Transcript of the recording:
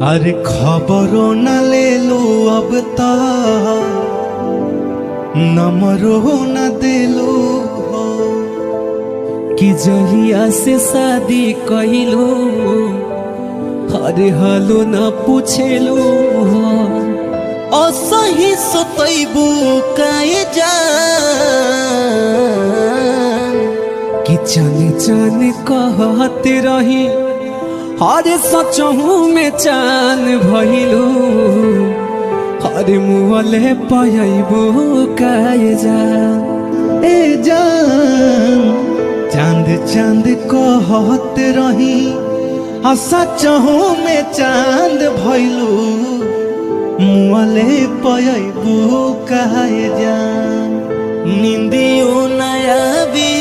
अरे खबरों न ले लो अब तक, नंबरो न दे लो हो कि जहिया से शादी कइलो अरे हालो न पूछेलो असही सतैबू काए जान कि जाने जाने कहते रही अरे सचहू में चान भइलो अरे मुहले पयबो काए जा ए जान चांद चांद कहत रही सचहू में चांद भइलू मुआले पयबू काए जान निंदियो नया भी